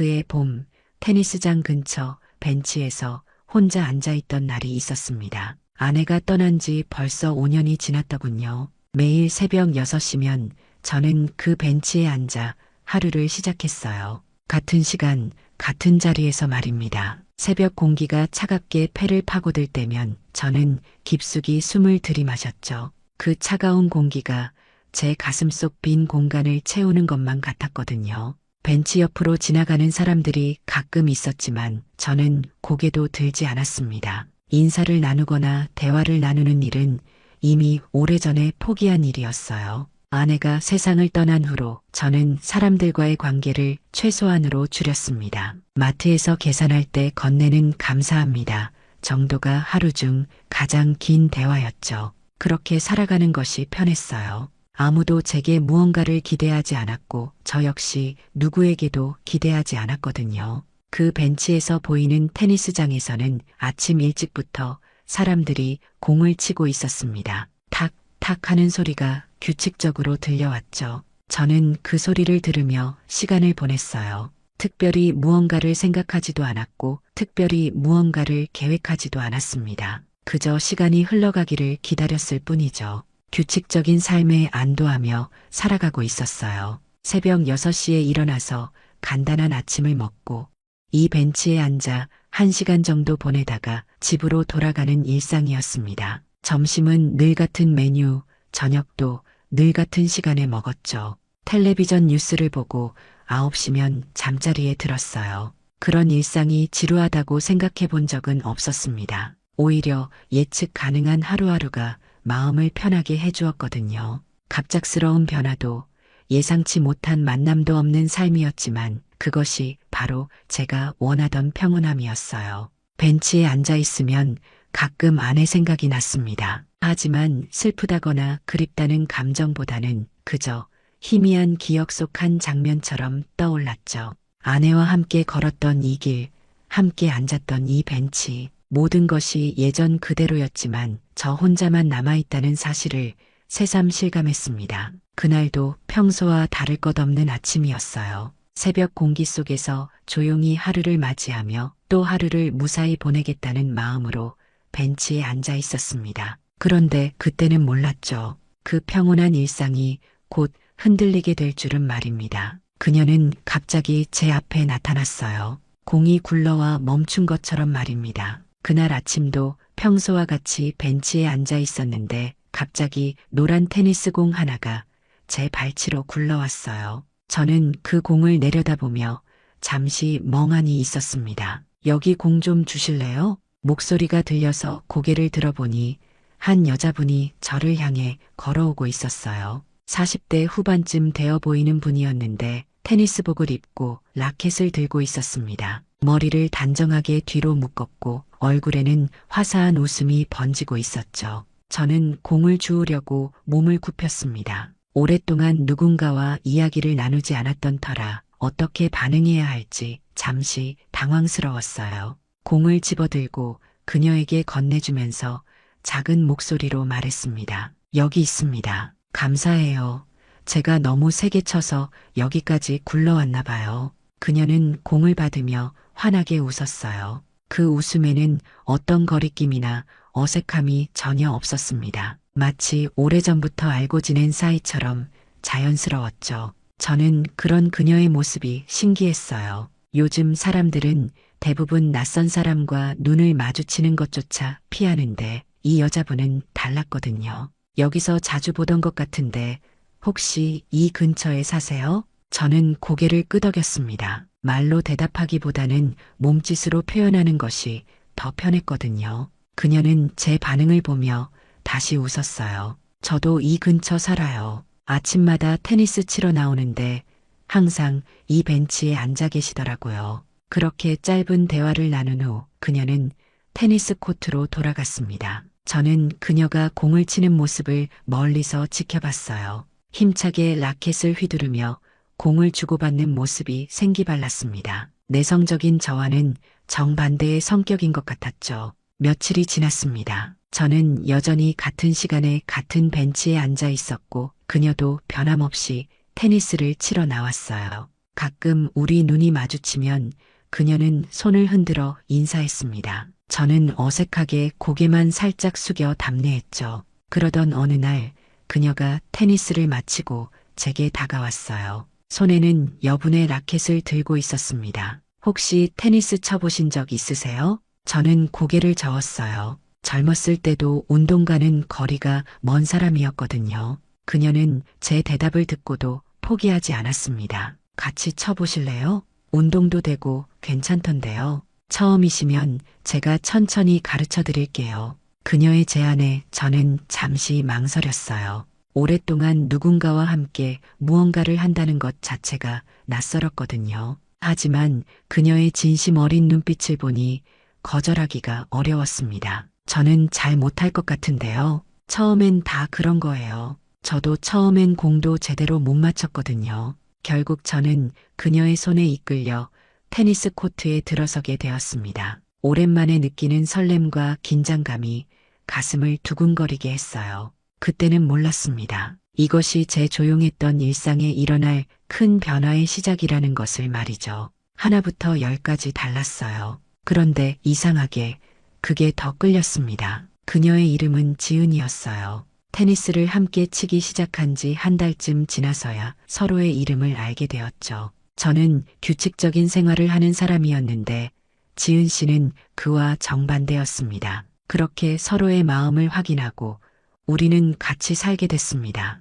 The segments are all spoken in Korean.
그해 봄, 테니스장 근처 벤치에서 혼자 앉아있던 날이 있었습니다. 아내가 떠난 지 벌써 5년이 지났더군요. 매일 새벽 6시면 저는 그 벤치에 앉아 하루를 시작했어요. 같은 시간, 같은 자리에서 말입니다. 새벽 공기가 차갑게 폐를 파고들 때면 저는 깊숙이 숨을 들이마셨죠. 그 차가운 공기가 제 가슴속 빈 공간을 채우는 것만 같았거든요. 벤치 옆으로 지나가는 사람들이 가끔 있었지만 저는 고개도 들지 않았습니다. 인사를 나누거나 대화를 나누는 일은 이미 오래전에 포기한 일이었어요. 아내가 세상을 떠난 후로 저는 사람들과의 관계를 최소한으로 줄였습니다. 마트에서 계산할 때 건네는 감사합니다 정도가 하루 중 가장 긴 대화였죠. 그렇게 살아가는 것이 편했어요. 아무도 제게 무언가를 기대하지 않았고 저 역시 누구에게도 기대하지 않았거든요. 그 벤치에서 보이는 테니스장에서는 아침 일찍부터 사람들이 공을 치고 있었습니다. 탁, 탁 하는 소리가 규칙적으로 들려왔죠. 저는 그 소리를 들으며 시간을 보냈어요. 특별히 무언가를 생각하지도 않았고 특별히 무언가를 계획하지도 않았습니다. 그저 시간이 흘러가기를 기다렸을 뿐이죠. 규칙적인 삶에 안도하며 살아가고 있었어요. 새벽 6시에 일어나서 간단한 아침을 먹고 이 벤치에 앉아 1시간 정도 보내다가 집으로 돌아가는 일상이었습니다. 점심은 늘 같은 메뉴, 저녁도 늘 같은 시간에 먹었죠. 텔레비전 뉴스를 보고 9시면 잠자리에 들었어요. 그런 일상이 지루하다고 생각해 본 적은 없었습니다. 오히려 예측 가능한 하루하루가 마음을 편하게 해주었거든요. 갑작스러운 변화도 예상치 못한 만남도 없는 삶이었지만 그것이 바로 제가 원하던 평온함이었어요. 벤치에 앉아 있으면 가끔 아내 생각이 났습니다. 하지만 슬프다거나 그립다는 감정보다는 그저 희미한 기억 속 한 장면처럼 떠올랐죠. 아내와 함께 걸었던 이 길, 함께 앉았던 이 벤치, 모든 것이 예전 그대로였지만 저 혼자만 남아있다는 사실을 새삼 실감했습니다. 그날도 평소와 다를 것 없는 아침이었어요. 새벽 공기 속에서 조용히 하루를 맞이하며 또 하루를 무사히 보내겠다는 마음으로 벤치에 앉아 있었습니다. 그런데 그때는 몰랐죠. 그 평온한 일상이 곧 흔들리게 될 줄은 말입니다. 그녀는 갑자기 제 앞에 나타났어요. 공이 굴러와 멈춘 것처럼 말입니다. 그날 아침도 평소와 같이 벤치에 앉아 있었는데 갑자기 노란 테니스 공 하나가 제 발치로 굴러왔어요. 저는 그 공을 내려다보며 잠시 멍하니 있었습니다. 여기 공 좀 주실래요? 목소리가 들려서 고개를 들어보니 한 여자분이 저를 향해 걸어오고 있었어요. 40대 후반쯤 되어 보이는 분이었는데 테니스복을 입고 라켓을 들고 있었습니다. 머리를 단정하게 뒤로 묶었고 얼굴에는 화사한 웃음이 번지고 있었죠. 저는 공을 주우려고 몸을 굽혔습니다. 오랫동안 누군가와 이야기를 나누지 않았던 터라 어떻게 반응해야 할지 잠시 당황스러웠어요. 공을 집어들고 그녀에게 건네주면서 작은 목소리로 말했습니다. 여기 있습니다. 감사해요. 제가 너무 세게 쳐서 여기까지 굴러왔나 봐요. 그녀는 공을 받으며 환하게 웃었어요. 그 웃음에는 어떤 거리낌이나 어색함이 전혀 없었습니다. 마치 오래전부터 알고 지낸 사이처럼 자연스러웠죠. 저는 그런 그녀의 모습이 신기했어요. 요즘 사람들은 대부분 낯선 사람과 눈을 마주치는 것조차 피하는데 이 여자분은 달랐거든요. 여기서 자주 보던 것 같은데 혹시 이 근처에 사세요? 저는 고개를 끄덕였습니다. 말로 대답하기보다는 몸짓으로 표현하는 것이 더 편했거든요. 그녀는 제 반응을 보며 다시 웃었어요. 저도 이 근처 살아요. 아침마다 테니스 치러 나오는데 항상 이 벤치에 앉아 계시더라고요. 그렇게 짧은 대화를 나눈 후 그녀는 테니스 코트로 돌아갔습니다. 저는 그녀가 공을 치는 모습을 멀리서 지켜봤어요. 힘차게 라켓을 휘두르며 공을 주고받는 모습이 생기발랐습니다. 내성적인 저와는 정반대의 성격인 것 같았죠. 며칠이 지났습니다. 저는 여전히 같은 시간에 같은 벤치에 앉아 있었고 그녀도 변함없이 테니스를 치러 나왔어요. 가끔 우리 눈이 마주치면 그녀는 손을 흔들어 인사했습니다. 저는 어색하게 고개만 살짝 숙여 답례했죠. 그러던 어느 날 그녀가 테니스를 마치고 제게 다가왔어요. 손에는 여분의 라켓을 들고 있었습니다. 혹시 테니스 쳐보신 적 있으세요? 저는 고개를 저었어요. 젊었을 때도 운동과는 거리가 먼 사람이었거든요. 그녀는 제 대답을 듣고도 포기하지 않았습니다. 같이 쳐보실래요? 운동도 되고 괜찮던데요. 처음이시면 제가 천천히 가르쳐 드릴게요. 그녀의 제안에 저는 잠시 망설였어요. 오랫동안 누군가와 함께 무언가를 한다는 것 자체가 낯설었거든요. 하지만 그녀의 진심 어린 눈빛을 보니 거절하기가 어려웠습니다. 저는 잘 못할 것 같은데요. 처음엔 다 그런 거예요. 저도 처음엔 공도 제대로 못 맞췄거든요. 결국 저는 그녀의 손에 이끌려 테니스 코트에 들어서게 되었습니다. 오랜만에 느끼는 설렘과 긴장감이 가슴을 두근거리게 했어요. 그때는 몰랐습니다. 이것이 제 조용했던 일상에 일어날 큰 변화의 시작이라는 것을 말이죠. 하나부터 열까지 달랐어요. 그런데 이상하게 그게 더 끌렸습니다. 그녀의 이름은 지은이었어요. 테니스를 함께 치기 시작한 지 한 달쯤 지나서야 서로의 이름을 알게 되었죠. 저는 규칙적인 생활을 하는 사람이었는데 지은 씨는 그와 정반대였습니다. 그렇게 서로의 마음을 확인하고 우리는 같이 살게 됐습니다.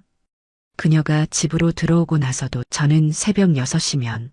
그녀가 집으로 들어오고 나서도 저는 새벽 6시면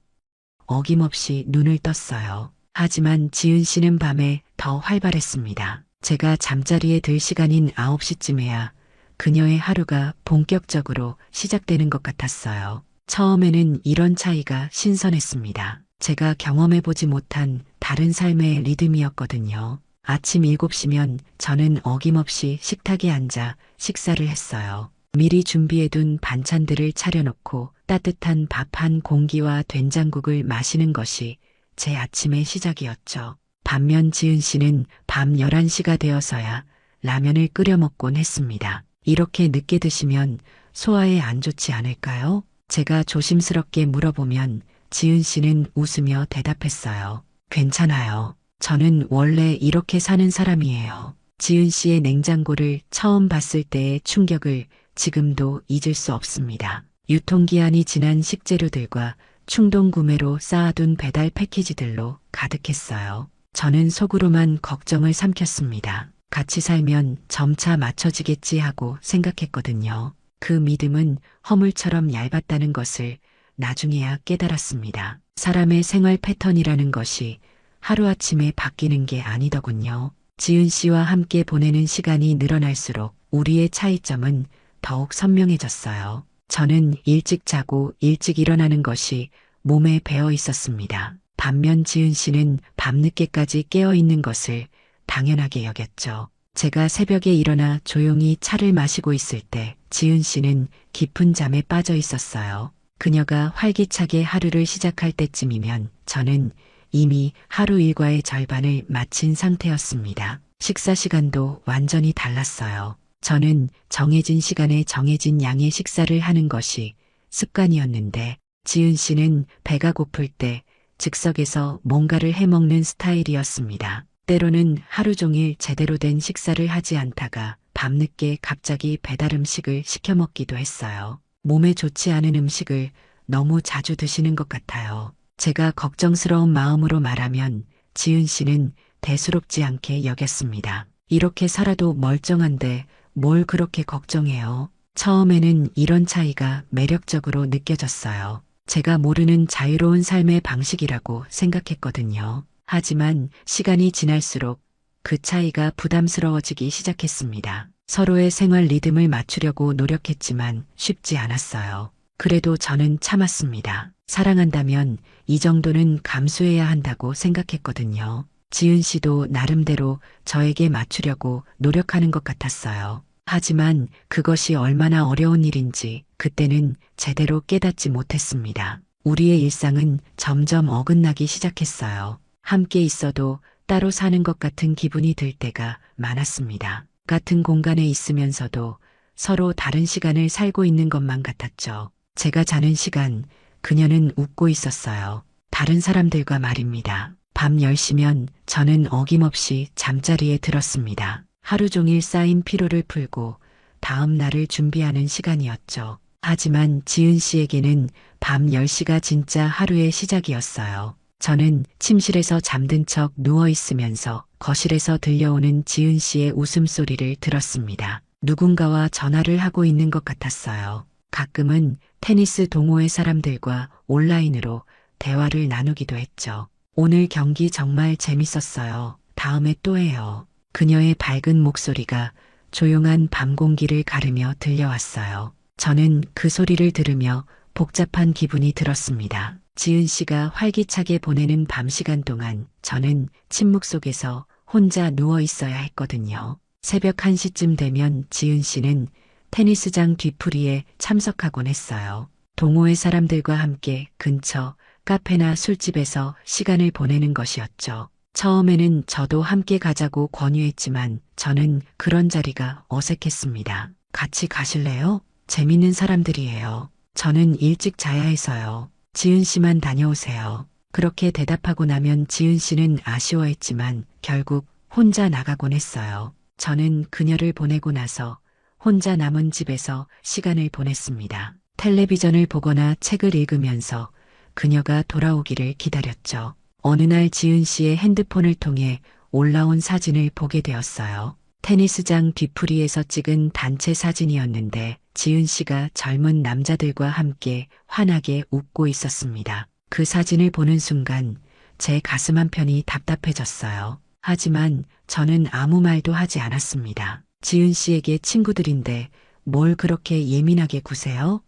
어김없이 눈을 떴어요. 하지만 지은 씨는 밤에 더 활발했습니다. 제가 잠자리에 들 시간인 9시쯤에야 그녀의 하루가 본격적으로 시작되는 것 같았어요. 처음에는 이런 차이가 신선했습니다. 제가 경험해보지 못한 다른 삶의 리듬이었거든요. 아침 7시면 저는 어김없이 식탁에 앉아 식사를 했어요. 미리 준비해둔 반찬들을 차려놓고 따뜻한 밥 한 공기와 된장국을 마시는 것이 제 아침의 시작이었죠. 반면 지은 씨는 밤 11시가 되어서야 라면을 끓여 먹곤 했습니다. 이렇게 늦게 드시면 소화에 안 좋지 않을까요? 제가 조심스럽게 물어보면 지은 씨는 웃으며 대답했어요. 괜찮아요. 저는 원래 이렇게 사는 사람이에요. 지은 씨의 냉장고를 처음 봤을 때의 충격을 지금도 잊을 수 없습니다. 유통기한이 지난 식재료들과 충동 구매로 쌓아둔 배달 패키지들로 가득했어요. 저는 속으로만 걱정을 삼켰습니다. 같이 살면 점차 맞춰지겠지 하고 생각했거든요. 그 믿음은 허물처럼 얇았다는 것을 나중에야 깨달았습니다. 사람의 생활 패턴이라는 것이 하루아침에 바뀌는 게 아니더군요. 지은 씨와 함께 보내는 시간이 늘어날수록 우리의 차이점은 더욱 선명해졌어요. 저는 일찍 자고 일찍 일어나는 것이 몸에 배어 있었습니다. 반면 지은 씨는 밤늦게까지 깨어 있는 것을 당연하게 여겼죠. 제가 새벽에 일어나 조용히 차를 마시고 있을 때 지은 씨는 깊은 잠에 빠져 있었어요. 그녀가 활기차게 하루를 시작할 때쯤이면 저는 이미 하루 일과의 절반을 마친 상태였습니다. 식사 시간도 완전히 달랐어요. 저는 정해진 시간에 정해진 양의 식사를 하는 것이 습관이었는데 지은 씨는 배가 고플 때 즉석에서 뭔가를 해먹는 스타일이었습니다. 때로는 하루 종일 제대로 된 식사를 하지 않다가 밤늦게 갑자기 배달 음식을 시켜 먹기도 했어요. 몸에 좋지 않은 음식을 너무 자주 드시는 것 같아요. 제가 걱정스러운 마음으로 말하면 지은 씨는 대수롭지 않게 여겼습니다. 이렇게 살아도 멀쩡한데 뭘 그렇게 걱정해요? 처음에는 이런 차이가 매력적으로 느껴졌어요. 제가 모르는 자유로운 삶의 방식이라고 생각했거든요. 하지만 시간이 지날수록 그 차이가 부담스러워지기 시작했습니다. 서로의 생활 리듬을 맞추려고 노력했지만 쉽지 않았어요. 그래도 저는 참았습니다. 사랑한다면 이 정도는 감수해야 한다고 생각했거든요. 지은 씨도 나름대로 저에게 맞추려고 노력하는 것 같았어요. 하지만 그것이 얼마나 어려운 일인지 그때는 제대로 깨닫지 못했습니다. 우리의 일상은 점점 어긋나기 시작했어요. 함께 있어도 따로 사는 것 같은 기분이 들 때가 많았습니다. 같은 공간에 있으면서도 서로 다른 시간을 살고 있는 것만 같았죠. 제가 자는 시간, 그녀는 웃고 있었어요. 다른 사람들과 말입니다. 밤 10시면 저는 어김없이 잠자리에 들었습니다. 하루 종일 쌓인 피로를 풀고 다음 날을 준비하는 시간이었죠. 하지만 지은 씨에게는 밤 10시가 진짜 하루의 시작이었어요. 저는 침실에서 잠든 척 누워 있으면서 거실에서 들려오는 지은 씨의 웃음소리를 들었습니다. 누군가와 전화를 하고 있는 것 같았어요. 가끔은 테니스 동호회 사람들과 온라인으로 대화를 나누기도 했죠. 오늘 경기 정말 재밌었어요. 다음에 또 해요. 그녀의 밝은 목소리가 조용한 밤 공기를 가르며 들려왔어요. 저는 그 소리를 들으며 복잡한 기분이 들었습니다. 지은 씨가 활기차게 보내는 밤 시간 동안 저는 침묵 속에서 혼자 누워 있어야 했거든요. 새벽 1시쯤 되면 지은 씨는 테니스장 뒤풀이에 참석하곤 했어요. 동호회 사람들과 함께 근처 카페나 술집에서 시간을 보내는 것이었죠. 처음에는 저도 함께 가자고 권유했지만 저는 그런 자리가 어색했습니다. 같이 가실래요? 재밌는 사람들이에요. 저는 일찍 자야 해서요. 지은 씨만 다녀오세요. 그렇게 대답하고 나면 지은 씨는 아쉬워했지만 결국 혼자 나가곤 했어요. 저는 그녀를 보내고 나서 혼자 남은 집에서 시간을 보냈습니다. 텔레비전을 보거나 책을 읽으면서 그녀가 돌아오기를 기다렸죠. 어느 날 지은 씨의 핸드폰을 통해 올라온 사진을 보게 되었어요. 테니스장 뒤풀이에서 찍은 단체 사진이었는데 지은 씨가 젊은 남자들과 함께 환하게 웃고 있었습니다. 그 사진을 보는 순간 제 가슴 한편이 답답해졌어요. 하지만 저는 아무 말도 하지 않았습니다. 지은 씨에게 친구들인데 뭘 그렇게 예민하게 구세요?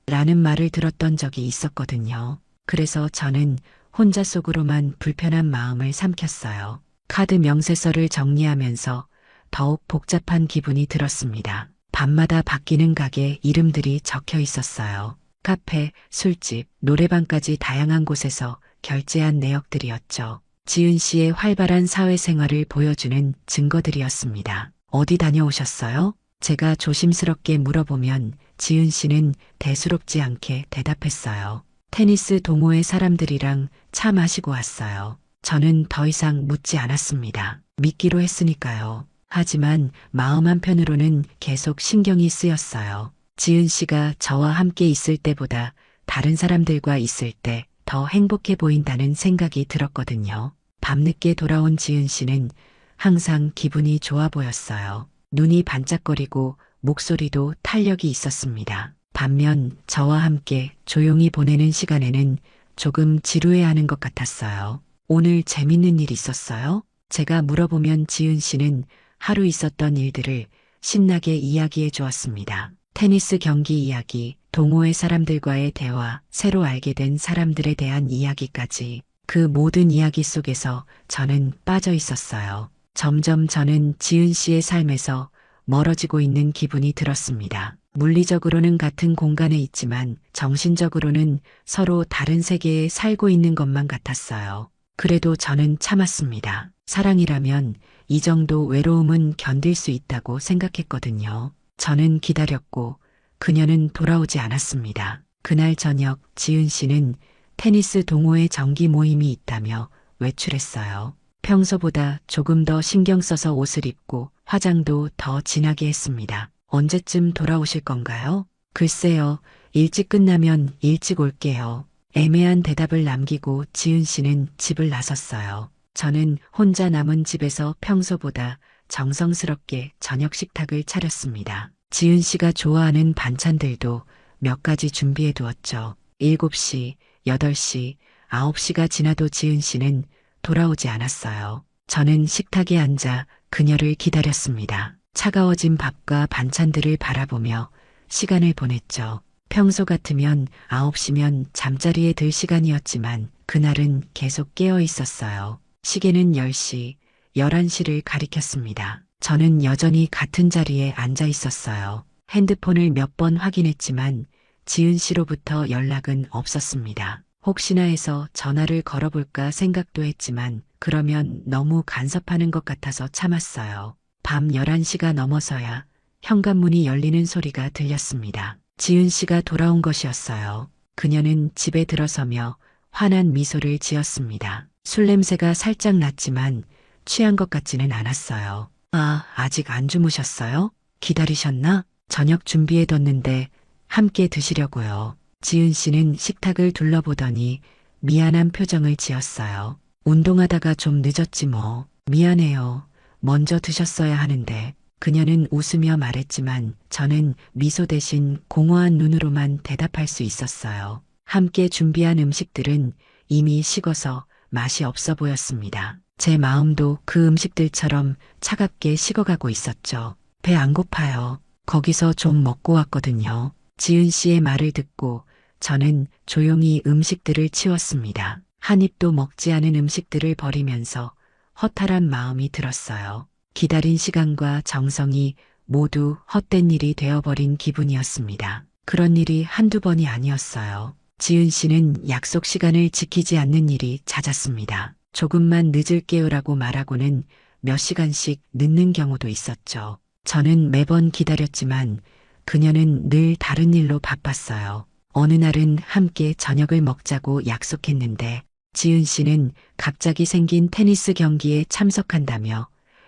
라는 말을 들었던 적이 있었거든요. 그래서 저는 혼자 속으로만 불편한 마음을 삼켰어요. 카드 명세서를 정리하면서 더욱 복잡한 기분이 들었습니다. 밤마다 바뀌는 가게 이름들이 적혀 있었어요. 카페, 술집, 노래방까지 다양한 곳에서 결제한 내역들이었죠. 지은 씨의 활발한 사회생활을 보여주는 증거들이었습니다. 어디 다녀오셨어요? 제가 조심스럽게 물어보면 지은 씨는 대수롭지 않게 대답했어요. 테니스 동호회 사람들이랑 차 마시고 왔어요. 저는 더 이상 묻지 않았습니다. 믿기로 했으니까요. 하지만 마음 한편으로는 계속 신경이 쓰였어요. 지은 씨가 저와 함께 있을 때보다 다른 사람들과 있을 때 더 행복해 보인다는 생각이 들었거든요. 밤늦게 돌아온 지은 씨는 항상 기분이 좋아 보였어요. 눈이 반짝거리고 목소리도 탄력이 있었습니다. 반면 저와 함께 조용히 보내는 시간에는 조금 지루해하는 것 같았어요. 오늘 재밌는 일 있었어요? 제가 물어보면 지은 씨는 하루 있었던 일들을 신나게 이야기해 주었습니다. 테니스 경기 이야기, 동호회 사람들과의 대화, 새로 알게 된 사람들에 대한 이야기까지 그 모든 이야기 속에서 저는 빠져 있었어요. 점점 저는 지은 씨의 삶에서 멀어지고 있는 기분이 들었습니다. 물리적으로는 같은 공간에 있지만 정신적으로는 서로 다른 세계에 살고 있는 것만 같았어요. 그래도 저는 참았습니다. 사랑이라면 이 정도 외로움은 견딜 수 있다고 생각했거든요. 저는 기다렸고 그녀는 돌아오지 않았습니다. 그날 저녁 지은 씨는 테니스 동호회 정기 모임이 있다며 외출했어요. 평소보다 조금 더 신경 써서 옷을 입고 화장도 더 진하게 했습니다. 언제쯤 돌아오실 건가요? 글쎄요, 일찍 끝나면 일찍 올게요. 애매한 대답을 남기고 지은 씨는 집을 나섰어요. 저는 혼자 남은 집에서 평소보다 정성스럽게 저녁 식탁을 차렸습니다. 지은 씨가 좋아하는 반찬들도 몇 가지 준비해 두었죠. 7시, 8시, 9시가 지나도 지은 씨는 돌아오지 않았어요. 저는 식탁에 앉아 그녀를 기다렸습니다. 차가워진 밥과 반찬들을 바라보며 시간을 보냈죠. 평소 같으면 9시면 잠자리에 들 시간이었지만 그날은 계속 깨어 있었어요. 시계는 10시, 11시를 가리켰습니다. 저는 여전히 같은 자리에 앉아 있었어요. 핸드폰을 몇 번 확인했지만 지은 씨로부터 연락은 없었습니다. 혹시나 해서 전화를 걸어볼까 생각도 했지만 그러면 너무 간섭하는 것 같아서 참았어요. 밤 11시가 넘어서야 현관문이 열리는 소리가 들렸습니다. 지은 씨가 돌아온 것이었어요. 그녀는 집에 들어서며 환한 미소를 지었습니다. 술 냄새가 살짝 났지만 취한 것 같지는 않았어요. 아, 아직 안 주무셨어요? 기다리셨나? 저녁 준비해뒀는데 함께 드시려고요. 지은 씨는 식탁을 둘러보더니 미안한 표정을 지었어요. 운동하다가 좀 늦었지 뭐. 미안해요. 먼저 드셨어야 하는데. 그녀는 웃으며 말했지만 저는 미소 대신 공허한 눈으로만 대답할 수 있었어요. 함께 준비한 음식들은 이미 식어서 맛이 없어 보였습니다. 제 마음도 그 음식들처럼 차갑게 식어가고 있었죠. 배 안 고파요. 거기서 좀 먹고 왔거든요. 지은 씨의 말을 듣고 저는 조용히 음식들을 치웠습니다. 한 입도 먹지 않은 음식들을 버리면서 허탈한 마음이 들었어요. 기다린 시간과 정성이 모두 헛된 일이 되어버린 기분이었습니다. 그런 일이 한두 번이 아니었어요. 지은 씨는 약속 시간을 지키지 않는 일이 잦았습니다. 조금만 늦을게요라고 말하고는 몇 시간씩 늦는 경우도 있었죠. 저는 매번 기다렸지만 그녀는 늘 다른 일로 바빴어요. 어느 날은 함께 저녁을 먹자고 약속했는데 지은 씨는 갑자기 생긴 테니스 경기에 참석한다며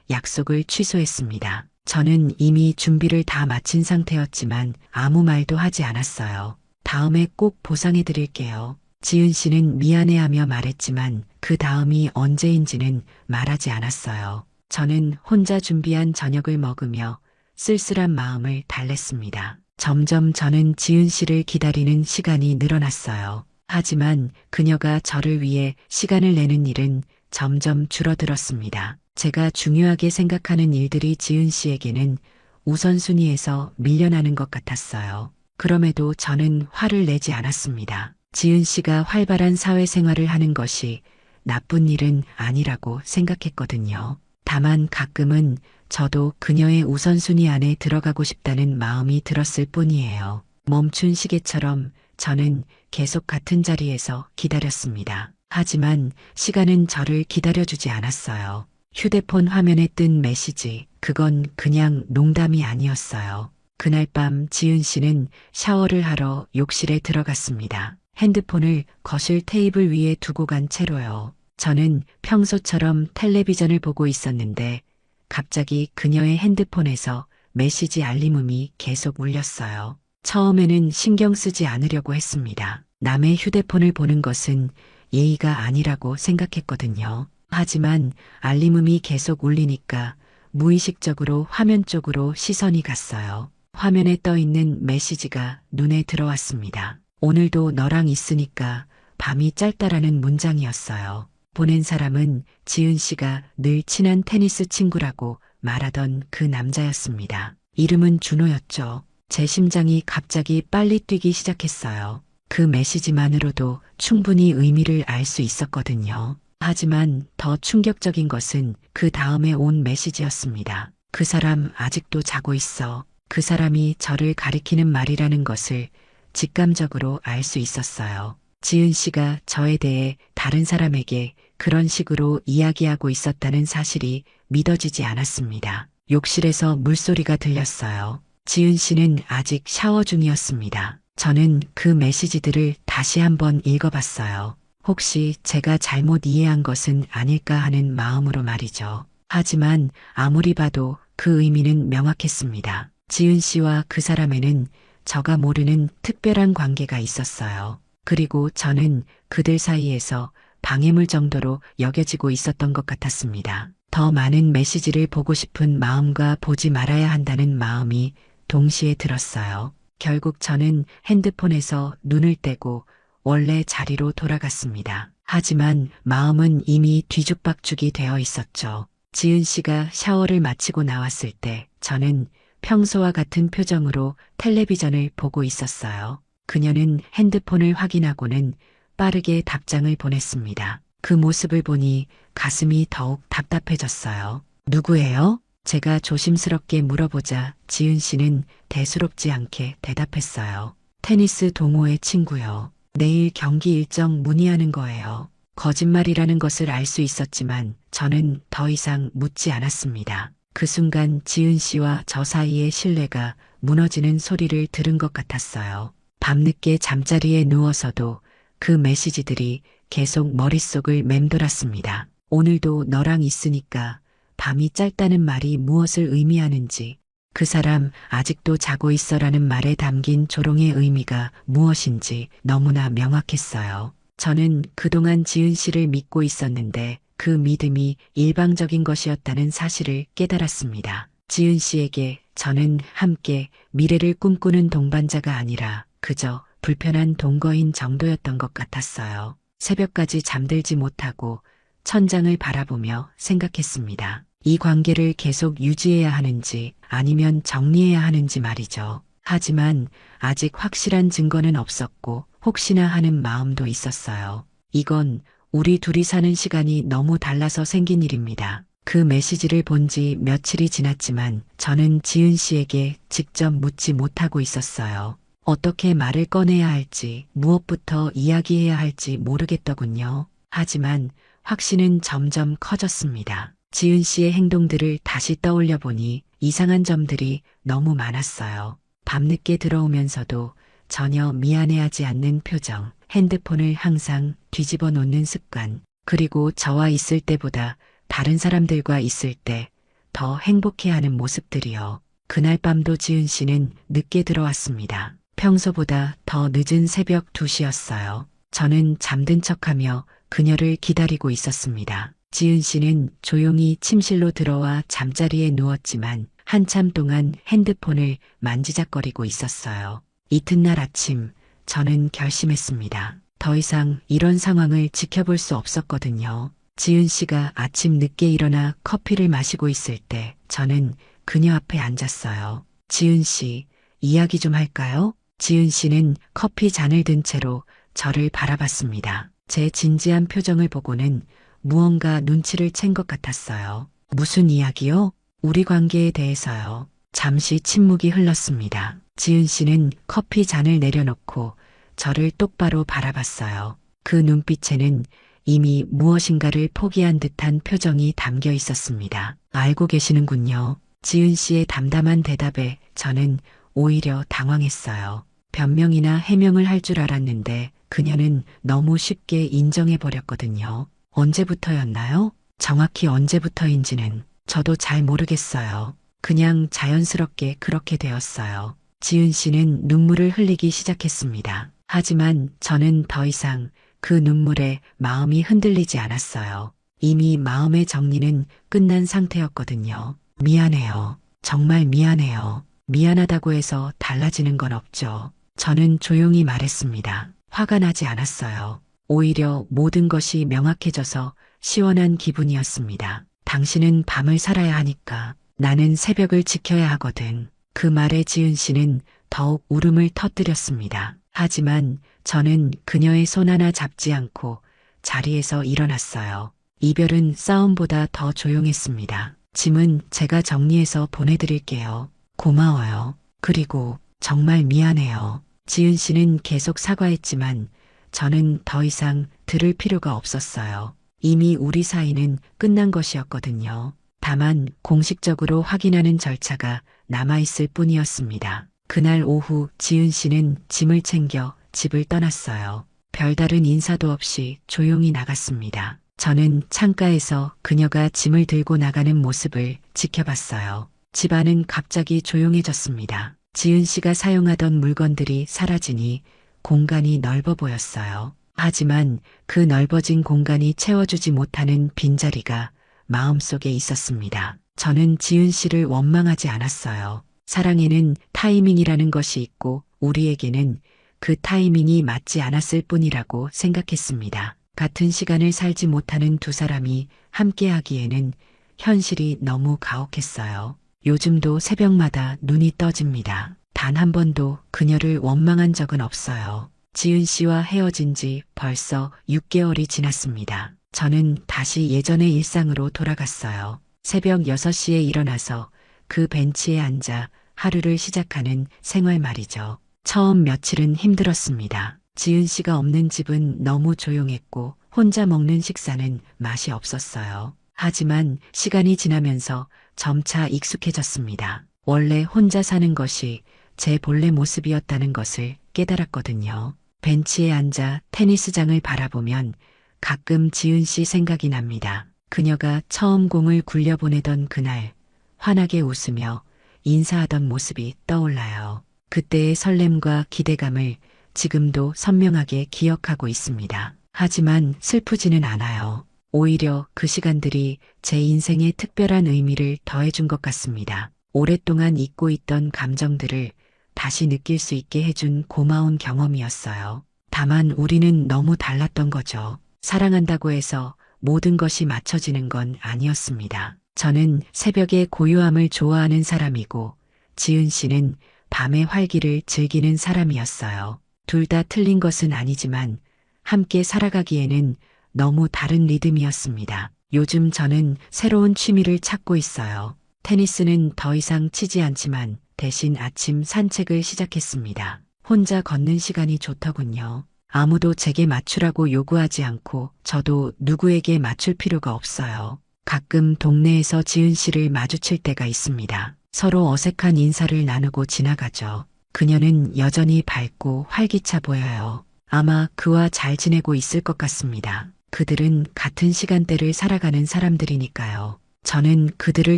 약속을 취소했습니다. 저는 이미 준비를 다 마친 상태였지만 아무 말도 하지 않았어요. 다음에 꼭 보상해 드릴게요. 지은 씨는 미안해하며 말했지만 그 다음이 언제인지는 말하지 않았어요. 저는 혼자 준비한 저녁을 먹으며 쓸쓸한 마음을 달랬습니다. 점점 저는 지은 씨를 기다리는 시간이 늘어났어요. 하지만 그녀가 저를 위해 시간을 내는 일은 점점 줄어들었습니다. 제가 중요하게 생각하는 일들이 지은 씨에게는 우선순위에서 밀려나는 것 같았어요. 그럼에도 저는 화를 내지 않았습니다. 지은 씨가 활발한 사회생활을 하는 것이 나쁜 일은 아니라고 생각했거든요. 다만 가끔은 저도 그녀의 우선순위 안에 들어가고 싶다는 마음이 들었을 뿐이에요. 멈춘 시계처럼 저는 계속 같은 자리에서 기다렸습니다. 하지만 시간은 저를 기다려주지 않았어요. 휴대폰 화면에 뜬 메시지, 그건 그냥 농담이 아니었어요. 그날 밤 지은 씨는 샤워를 하러 욕실에 들어갔습니다. 핸드폰을 거실 테이블 위에 두고 간 채로요. 저는 평소처럼 텔레비전을 보고 있었는데 갑자기 그녀의 핸드폰에서 메시지 알림음이 계속 울렸어요. 처음에는 신경 쓰지 않으려고 했습니다. 남의 휴대폰을 보는 것은 예의가 아니라고 생각했거든요. 하지만 알림음이 계속 울리니까 무의식적으로 화면 쪽으로 시선이 갔어요. 화면에 떠 있는 메시지가 눈에 들어왔습니다. 오늘도 너랑 있으니까 밤이 짧다라는 문장이었어요. 보낸 사람은 지은 씨가 늘 친한 테니스 친구라고 말하던 그 남자였습니다. 이름은 준호였죠. 제 심장이 갑자기 빨리 뛰기 시작했어요. 그 메시지만으로도 충분히 의미를 알 수 있었거든요. 하지만 더 충격적인 것은 그 다음에 온 메시지였습니다. 그 사람 아직도 자고 있어. 그 사람이 저를 가리키는 말이라는 것을 직감적으로 알 수 있었어요. 지은 씨가 저에 대해 다른 사람에게 그런 식으로 이야기하고 있었다는 사실이 믿어지지 않았습니다. 욕실에서 물소리가 들렸어요. 지은 씨는 아직 샤워 중이었습니다. 저는 그 메시지들을 다시 한번 읽어봤어요. 혹시 제가 잘못 이해한 것은 아닐까 하는 마음으로 말이죠. 하지만 아무리 봐도 그 의미는 명확했습니다. 지은 씨와 그 사람에는 저가 모르는 특별한 관계가 있었어요. 그리고 저는 그들 사이에서 방해물 정도로 여겨지고 있었던 것 같았습니다. 더 많은 메시지를 보고 싶은 마음과 보지 말아야 한다는 마음이 동시에 들었어요. 결국 저는 핸드폰에서 눈을 떼고 원래 자리로 돌아갔습니다. 하지만 마음은 이미 뒤죽박죽이 되어 있었죠. 지은 씨가 샤워를 마치고 나왔을 때 저는 평소와 같은 표정으로 텔레비전을 보고 있었어요. 그녀는 핸드폰을 확인하고는 빠르게 답장을 보냈습니다. 그 모습을 보니 가슴이 더욱 답답해졌어요. 누구예요? 제가 조심스럽게 물어보자 지은 씨는 대수롭지 않게 대답했어요. 테니스 동호회 친구요. 내일 경기 일정 문의하는 거예요. 거짓말이라는 것을 알 수 있었지만 저는 더 이상 묻지 않았습니다. 그 순간 지은 씨와 저 사이의 신뢰가 무너지는 소리를 들은 것 같았어요. 밤늦게 잠자리에 누워서도 그 메시지들이 계속 머릿속을 맴돌았습니다. 오늘도 너랑 있으니까 밤이 짧다는 말이 무엇을 의미하는지, 그 사람 아직도 자고 있어라는 말에 담긴 조롱의 의미가 무엇인지 너무나 명확했어요. 저는 그동안 지은 씨를 믿고 있었는데 그 믿음이 일방적인 것이었다는 사실을 깨달았습니다. 지은 씨에게 저는 함께 미래를 꿈꾸는 동반자가 아니라 그저 불편한 동거인 정도였던 것 같았어요. 새벽까지 잠들지 못하고 천장을 바라보며 생각했습니다. 이 관계를 계속 유지해야 하는지 아니면 정리해야 하는지 말이죠. 하지만 아직 확실한 증거는 없었고 혹시나 하는 마음도 있었어요. 이건 우리 둘이 사는 시간이 너무 달라서 생긴 일입니다. 그 메시지를 본 지 며칠이 지났지만 저는 지은 씨에게 직접 묻지 못하고 있었어요. 어떻게 말을 꺼내야 할지, 무엇부터 이야기해야 할지 모르겠더군요. 하지만 확신은 점점 커졌습니다. 지은 씨의 행동들을 다시 떠올려 보니 이상한 점들이 너무 많았어요. 밤늦게 들어오면서도 전혀 미안해하지 않는 표정, 핸드폰을 항상 뒤집어 놓는 습관, 그리고 저와 있을 때보다 다른 사람들과 있을 때 더 행복해하는 모습들이요. 그날 밤도 지은 씨는 늦게 들어왔습니다. 평소보다 더 늦은 새벽 2시였어요. 저는 잠든 척하며 그녀를 기다리고 있었습니다. 지은 씨는 조용히 침실로 들어와 잠자리에 누웠지만 한참 동안 핸드폰을 만지작거리고 있었어요. 이튿날 아침 저는 결심했습니다. 더 이상 이런 상황을 지켜볼 수 없었거든요. 지은 씨가 아침 늦게 일어나 커피를 마시고 있을 때 저는 그녀 앞에 앉았어요. 지은 씨, 이야기 좀 할까요? 지은 씨는 커피 잔을 든 채로 저를 바라봤습니다. 제 진지한 표정을 보고는 무언가 눈치를 챈 것 같았어요. 무슨 이야기요? 우리 관계에 대해서요. 잠시 침묵이 흘렀습니다. 지은 씨는 커피 잔을 내려놓고 저를 똑바로 바라봤어요. 그 눈빛에는 이미 무엇인가를 포기한 듯한 표정이 담겨 있었습니다. 알고 계시는군요. 지은 씨의 담담한 대답에 저는 오히려 당황했어요. 변명이나 해명을 할 줄 알았는데 그녀는 너무 쉽게 인정해 버렸거든요. 언제부터였나요? 정확히 언제부터인지는 저도 잘 모르겠어요. 그냥 자연스럽게 그렇게 되었어요. 지은 씨는 눈물을 흘리기 시작했습니다. 하지만 저는 더 이상 그 눈물에 마음이 흔들리지 않았어요. 이미 마음의 정리는 끝난 상태였거든요. 미안해요. 정말 미안해요. 미안하다고 해서 달라지는 건 없죠. 저는 조용히 말했습니다. 화가 나지 않았어요. 오히려 모든 것이 명확해져서 시원한 기분이었습니다. 당신은 밤을 살아야 하니까 나는 새벽을 지켜야 하거든. 그 말에 지은 씨는 더욱 울음을 터뜨렸습니다. 하지만 저는 그녀의 손 하나 잡지 않고 자리에서 일어났어요. 이별은 싸움보다 더 조용했습니다. 짐은 제가 정리해서 보내드릴게요. 고마워요. 그리고 정말 미안해요. 지은 씨는 계속 사과했지만 저는 더 이상 들을 필요가 없었어요. 이미 우리 사이는 끝난 것이었거든요. 다만 공식적으로 확인하는 절차가 남아있을 뿐이었습니다. 그날 오후 지은 씨는 짐을 챙겨 집을 떠났어요. 별다른 인사도 없이 조용히 나갔습니다. 저는 창가에서 그녀가 짐을 들고 나가는 모습을 지켜봤어요. 집안은 갑자기 조용해졌습니다. 지은 씨가 사용하던 물건들이 사라지니 공간이 넓어 보였어요. 하지만 그 넓어진 공간이 채워주지 못하는 빈자리가 마음속에 있었습니다. 저는 지은 씨를 원망하지 않았어요. 사랑에는 타이밍이라는 것이 있고 우리에게는 그 타이밍이 맞지 않았을 뿐이라고 생각했습니다. 같은 시간을 살지 못하는 두 사람이 함께하기에는 현실이 너무 가혹했어요. 요즘도 새벽마다 눈이 떠집니다. 단 한 번도 그녀를 원망한 적은 없어요. 지은 씨와 헤어진 지 벌써 6개월이 지났습니다. 저는 다시 예전의 일상으로 돌아갔어요. 새벽 6시에 일어나서 그 벤치에 앉아 하루를 시작하는 생활 말이죠. 처음 며칠은 힘들었습니다. 지은 씨가 없는 집은 너무 조용했고 혼자 먹는 식사는 맛이 없었어요. 하지만 시간이 지나면서 점차 익숙해졌습니다. 원래 혼자 사는 것이 제 본래 모습이었다는 것을 깨달았거든요. 벤치에 앉아 테니스장을 바라보면 가끔 지은 씨 생각이 납니다. 그녀가 처음 공을 굴려보내던 그날 환하게 웃으며 인사하던 모습이 떠올라요. 그때의 설렘과 기대감을 지금도 선명하게 기억하고 있습니다. 하지만 슬프지는 않아요. 오히려 그 시간들이 제 인생에 특별한 의미를 더해준 것 같습니다. 오랫동안 잊고 있던 감정들을 다시 느낄 수 있게 해준 고마운 경험이었어요. 다만 우리는 너무 달랐던 거죠. 사랑한다고 해서 모든 것이 맞춰지는 건 아니었습니다. 저는 새벽의 고요함을 좋아하는 사람이고 지은 씨는 밤의 활기를 즐기는 사람이었어요. 둘 다 틀린 것은 아니지만 함께 살아가기에는 너무 다른 리듬이었습니다. 요즘 저는 새로운 취미를 찾고 있어요. 테니스는 더 이상 치지 않지만 대신 아침 산책을 시작했습니다. 혼자 걷는 시간이 좋더군요. 아무도 제게 맞추라고 요구하지 않고 저도 누구에게 맞출 필요가 없어요. 가끔 동네에서 지은 씨를 마주칠 때가 있습니다. 서로 어색한 인사를 나누고 지나가죠. 그녀는 여전히 밝고 활기차 보여요. 아마 그와 잘 지내고 있을 것 같습니다. 그들은 같은 시간대를 살아가는 사람들이니까요. 저는 그들을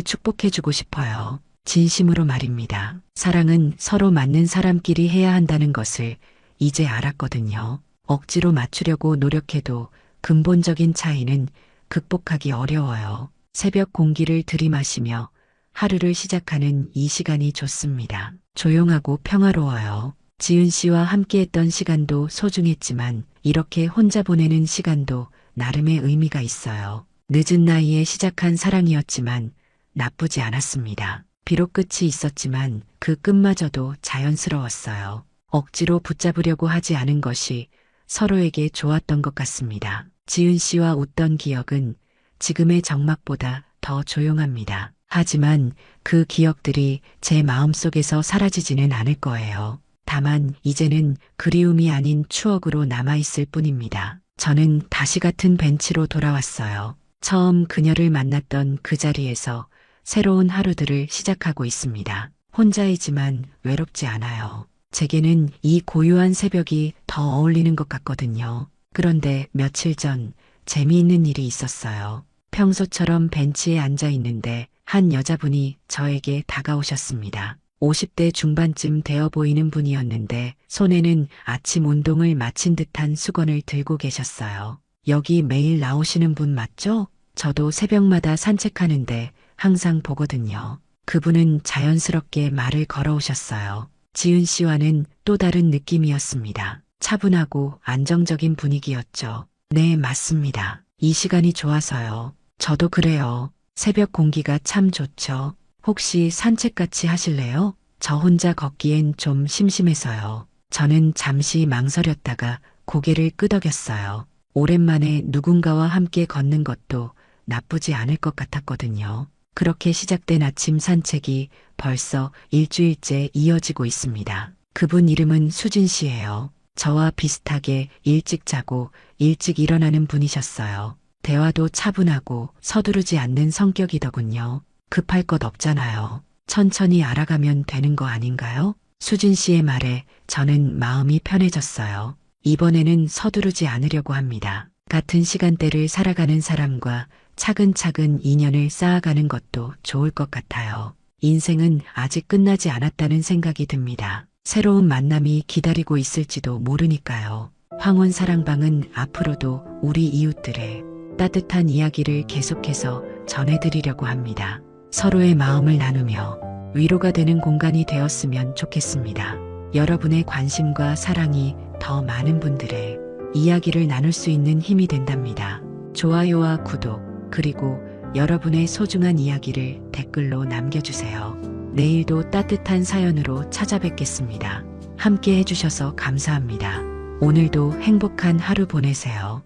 축복해주고 싶어요. 진심으로 말입니다. 사랑은 서로 맞는 사람끼리 해야 한다는 것을 이제 알았거든요. 억지로 맞추려고 노력해도 근본적인 차이는 극복하기 어려워요. 새벽 공기를 들이마시며 하루를 시작하는 이 시간이 좋습니다. 조용하고 평화로워요. 지은 씨와 함께했던 시간도 소중했지만 이렇게 혼자 보내는 시간도 나름의 의미가 있어요. 늦은 나이에 시작한 사랑이었지만 나쁘지 않았습니다. 비록 끝이 있었지만 그 끝마저도 자연스러웠어요. 억지로 붙잡으려고 하지 않은 것이 서로에게 좋았던 것 같습니다. 지은 씨와 웃던 기억은 지금의 정막보다 더 조용합니다. 하지만 그 기억들이 제 마음속에서 사라지지는 않을 거예요. 다만 이제는 그리움이 아닌 추억으로 남아있을 뿐입니다. 저는 다시 같은 벤치로 돌아왔어요. 처음 그녀를 만났던 그 자리에서 새로운 하루들을 시작하고 있습니다. 혼자이지만 외롭지 않아요. 제게는 이 고요한 새벽이 더 어울리는 것 같거든요. 그런데 며칠 전 재미있는 일이 있었어요. 평소처럼 벤치에 앉아 있는데 한 여자분이 저에게 다가오셨습니다. 50대 중반쯤 되어 보이는 분이었는데 손에는 아침 운동을 마친 듯한 수건을 들고 계셨어요. 여기 매일 나오시는 분 맞죠? 저도 새벽마다 산책하는데 항상 보거든요. 그분은 자연스럽게 말을 걸어오셨어요. 지은 씨와는 또 다른 느낌이었습니다. 차분하고 안정적인 분위기였죠. 네, 맞습니다. 이 시간이 좋아서요. 저도 그래요. 새벽 공기가 참 좋죠. 혹시 산책 같이 하실래요? 저 혼자 걷기엔 좀 심심해서요. 저는 잠시 망설였다가 고개를 끄덕였어요. 오랜만에 누군가와 함께 걷는 것도 나쁘지 않을 것 같았거든요. 그렇게 시작된 아침 산책이 벌써 일주일째 이어지고 있습니다. 그분 이름은 수진 씨예요. 저와 비슷하게 일찍 자고 일찍 일어나는 분이셨어요. 대화도 차분하고 서두르지 않는 성격이더군요. 급할 것 없잖아요. 천천히 알아가면 되는 거 아닌가요? 수진 씨의 말에 저는 마음이 편해졌어요. 이번에는 서두르지 않으려고 합니다. 같은 시간대를 살아가는 사람과 차근차근 인연을 쌓아가는 것도 좋을 것 같아요. 인생은 아직 끝나지 않았다는 생각이 듭니다. 새로운 만남이 기다리고 있을지도 모르니까요. 황혼 사랑방은 앞으로도 우리 이웃들의 따뜻한 이야기를 계속해서 전해드리려고 합니다. 서로의 마음을 나누며 위로가 되는 공간이 되었으면 좋겠습니다. 여러분의 관심과 사랑이 더 많은 분들의 이야기를 나눌 수 있는 힘이 된답니다. 좋아요와 구독, 그리고 여러분의 소중한 이야기를 댓글로 남겨주세요. 내일도 따뜻한 사연으로 찾아뵙겠습니다. 함께 해주셔서 감사합니다. 오늘도 행복한 하루 보내세요.